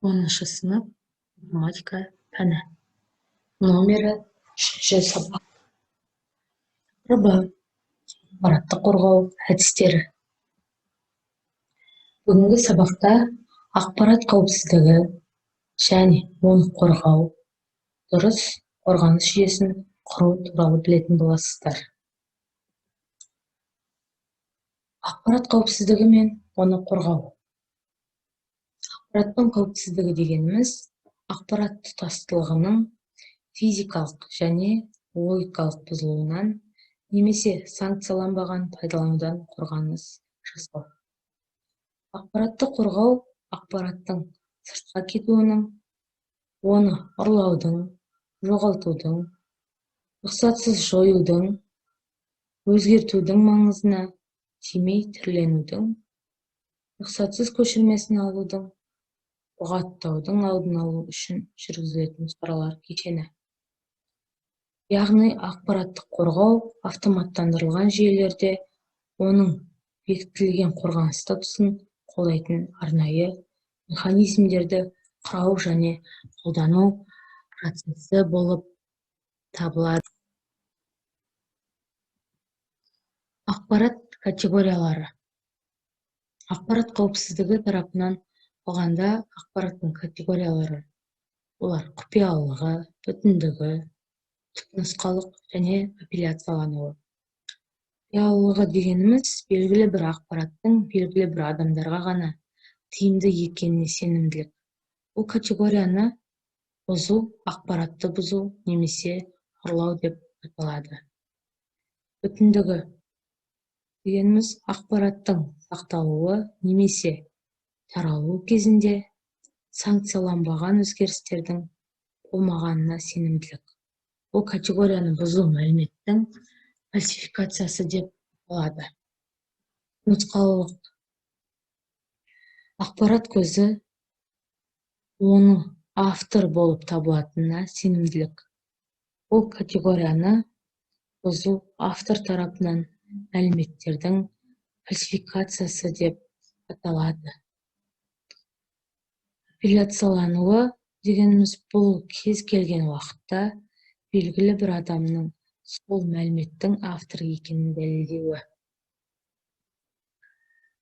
10 сынып математика пәні. Номері 3 сабақ. Тақырыбы ақпаратты қорғау әдістері. Бүгінгі сабақта ақпарат қауіпсіздігі және оны қорғау, дұрыс қорғаныс жүйесін құру туралы білетін боласыздар. Ақпарат қауіпсіздігі мен оны қорғау. Ақпараттың қауіпсіздігі дегеніміз ақпарат тұтастылығының физикалық және логикалық бұзылуынан немесе санкцияланбаған пайдаланудан қорғаныс жасау. Ақпаратты қорғау ақпараттың сыртқа кетуінің, оны ұрлаудың, жоғалтудың, рұқсатсыз жоюдың, өзгертудің маңызына тимей түрленудің, рұқсатсыз көшірмесін алудың, бұғаттаудың алдын алу үшін жүргізілетін шаралар кешені. Яғни ақпаратты қорғау автоматтандырылған жүйелерде оның бекітілген қорғаныс статусын қолдайтын арнайы механизмдерді құрау және қолдану процесі болып табылады. Ақпарат категориялары. Ақпарат қауіпсіздігі тарапынан қоғамда ақпараттың категориялары. Олар құпиялылығы, бүтіндігі, түпнұсқалық және апелляциялануы. Құпиялылығы дегеніміз белгілі бір ақпараттың белгілі бір адамдарға ғана тиімді екеніне сенімділік. Бұл категорияны бұзу, ақпаратты бұзу немесе ұрлау деп аталады. Бүтіндігі дегеніміз ақпараттың сақталуы немесе таралу кезінде санкцияланбаған өзгерістердің болмағанына сенімділік. Бұл категорияны бұзу мәліметтің фальсификациясы деп аталады. Нұсқалылық. Ақпарат көзі оны автор болып табылатынына сенімділік. Бұл категорияны бұзу автор тарапынан мәліметтердің фальсификациясы деп аталады. Апелляциялануы дегеніміз бұл кез келген уақытта белгілі бір адамның сол мәліметтің авторы екенін дәлелдеуі.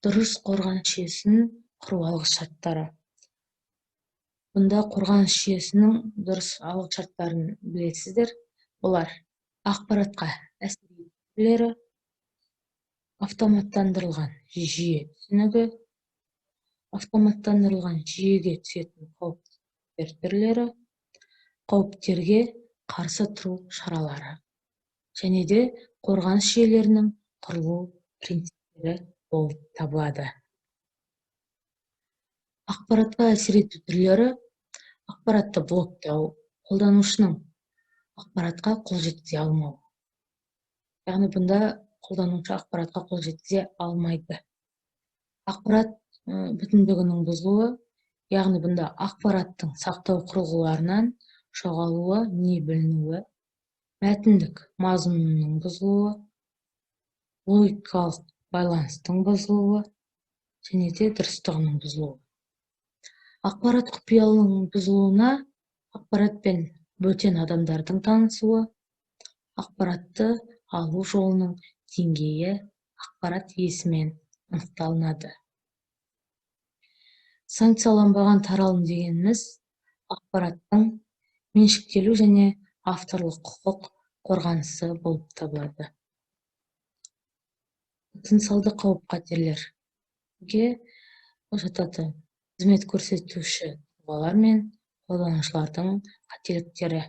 Дұрыс қорғаныс жүйесін құру алғышарттары. Бұнда қорғаныс жүйесінің дұрыс алғышарттарын білесіздер. Олар ақпаратқа әсер етулері, автоматтандырылған жүйе түсінігі, автоматтандырылған жүйеге түсетін қауіптер түрлері, қауіптерге қарсы тұру шаралары және де қорғаныс жүйелерінің құрылу принциптері болып табылады. Ақпаратқа әсер ету түрлері. Ақпаратты блоктау, қолданушының ақпаратқа қол жеткізе алмау. Яғни бұнда қолданушы ақпаратқа қол жеткізе алмайды. Ақпарат бүтіндігінің бұзылуы, яғни бұнда ақпараттың сақтау құрылғыларынан жоғалуы не білінуі, мәтіндік мазмұнының бұзылуы, логикалық байланыстың бұзылуы және де дұрыстығының бұзылуы. Ақпарат құпиялылығының бұзылуына ақпаратпен бөтен адамдардың танысуы, ақпаратты алу жолының деңгейі ақпарат иесімен анықталынады. Санкцияланбаған таралым дегеніміз ақпараттың меншіктелу және авторлық құқық қорғанысы болып табылады. Потенциалды қауіп-қатерлерге жатады қызмет көрсетуші тұлғалар мен қолданушылардың қателіктері.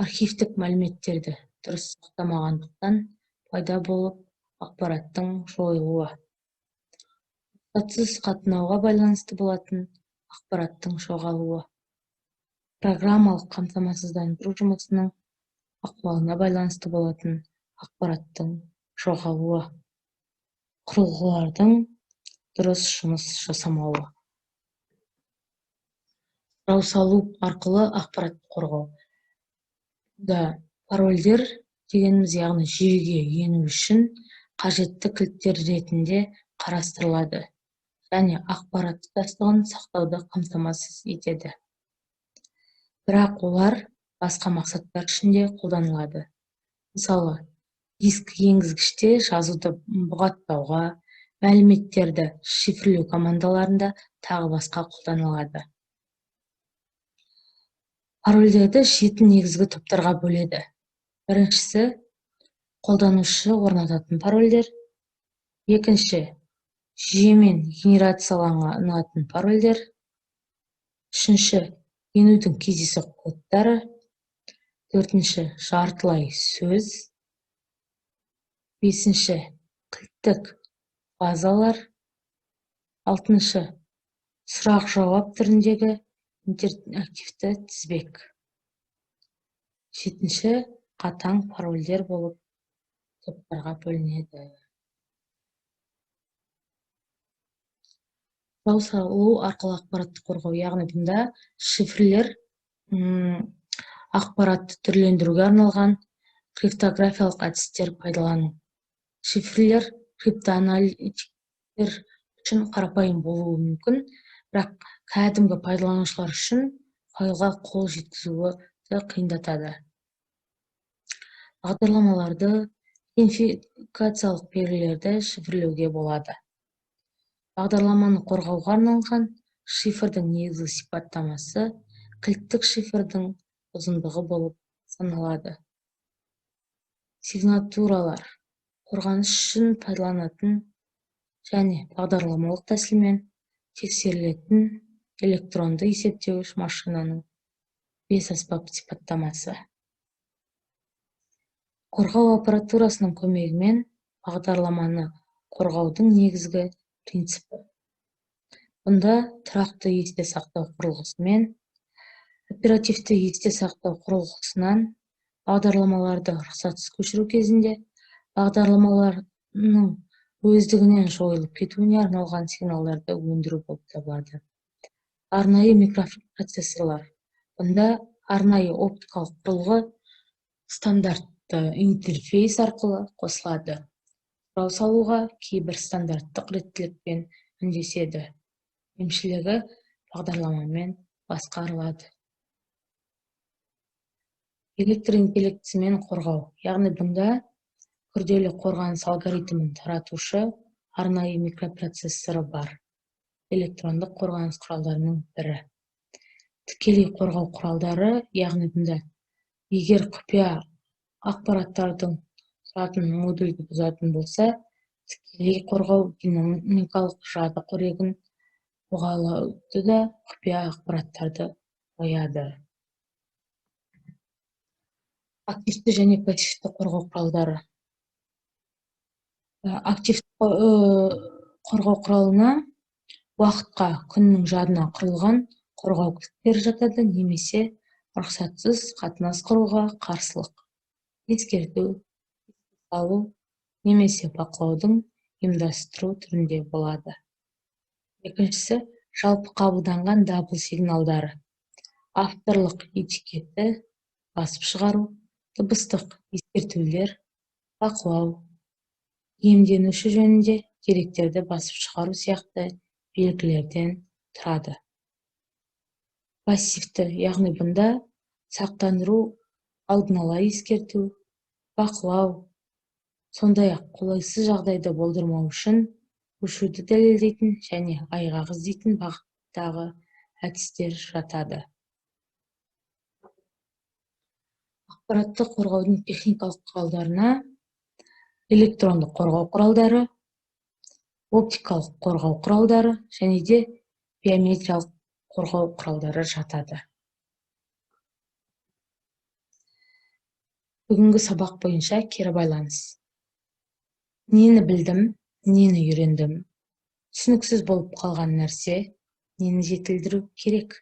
Архивтік мәліметтерді дұрыс сақтамағандықтан пайда болып ақпараттың жойылуы. Рұқсатсыз қатынауға байланысты болатын ақпараттың жоғалуы. Программалық қамтамасыздандыру жұмысының ахуалына байланысты болатын ақпараттың жоғалуы. Құрылғылардың дұрыс жұмыс жасамауы. Сұрау салу арқылы ақпаратты қорғау. Парольдер дегеніміз яғни жүйеге ену үшін қажетті кілттер ретінде қарастырылады. және ақпарат тұтастығын сақтауды қамтамасыз етеді. Бірақ олар басқа мақсаттар үшін де қолданылады. Мысалы, диск енгізгіште жазуды бұғаттауға, мәліметтерді шифрлеу командаларында тағы басқа қолданылады. Парольдерді 7 негізгі топтарға бөледі. Біріншісі, қолданушы орнататын парольдер. Екінші, жүйемен генерацияланатын парольдер. Үшінші, енудің кездейсоқ кодтары. Төртінші, жартылай сөз. Бесінші, кілттік фазалар. Алтыншы, сұрақ-жауап түріндегі интерактивті тізбек. Жетінші, қатаң парольдер болып топтарға бөлінеді. Сұрау салу арқылы ақпаратты қорғау, яғни бұнда шифрлер ақпаратты түрлендіруге арналған криптографиялық әдістер пайдалану. Шифрлер криптоаналитиктер үшін қарапайым болуы мүмкін, бірақ кәдімгі пайдаланушылар үшін файлға қол жеткізуі қиындатады. Бағдарламаларды, идентификациялық белгілерді шифрлеуге болады. Бағдарламаны қорғауға арналған шифрдің негізгі сипаттамасы кілттік шифрдің ұзындығы болып саналады. Сигнатуралар қорғаныс үшін пайдаланатын және бағдарламалық тәсілмен тексерілетін электронды есептеуіш машинаның 5 аспап сипаттамасы. Қорғау аппаратурасының көмегімен бағдарламаны қорғаудың негізгі принципі. Бұнда тұрақты есте сақтау құрылғысы мен оперативті есте сақтау құрылғысынан бағдарламаларды рұқсатсыз көшіру кезінде бағдарламаларының өздігінен жойылып кетуіне арналған сигналдарды өндіру болып табылады. Арнайы микропроцессорлар. Бұнда арнайы оптикалық құрылғы стандартты интерфейс арқылы қосылады. Сұрау салуға кейбір стандарттық реттілікпен үндеседі. Кемшілігі бағдарламамен басқарылады. Электроинтеллектісімен қорғау, яғни бұнда күрделі қорғаныс алгоритмін таратушы арнайы микропроцессоры бар. Электрондық қорғаныс құралдарының бірі. Тікелей қорғау құралдары, яғни бұнда егер құпия ақпараттардың тұратын модульді бұзатын болса, тікелей қорғау динамикалық жады қорегін бұғалауды да құпия ақпараттарды қояды. Активті және пассивті қорғау құралдары. Активті қорғау құралына уақытқа, күннің жадына құрылған қорғау кілттері жатады, немесе рұқсатсыз қатынас құруға қарсылық, ескерту, салу немесе бақылаудың ұйымдастыру түрінде болады. Екіншісі, жалпы қабылданған дабыл сигналдары. Авторлық этикетті басып шығару, дыбыстық ескертулер, бақылау, иемденуші жөнінде деректерді басып шығару сияқты белгілерден тұрады. Пассивті, яғни бұнда сақтандыру, алдын ала ескерту, бақылау, сондай-ақ қолайсыз жағдайды болдырмау үшін өшуді дәлелдейтін және айғақ іздейтін бағыттағы әдістер жатады. Ақпаратты қорғаудың техникалық құралдарына электрондық қорғау құралдары, оптикалық қорғау құралдары және де биометриялық қорғау құралдары жатады. Бүгінгі сабақ бойынша кері байланыс. Нені білдім, нені үйрендім, түсініксіз болып қалған нәрсе, нені жетілдіру керек?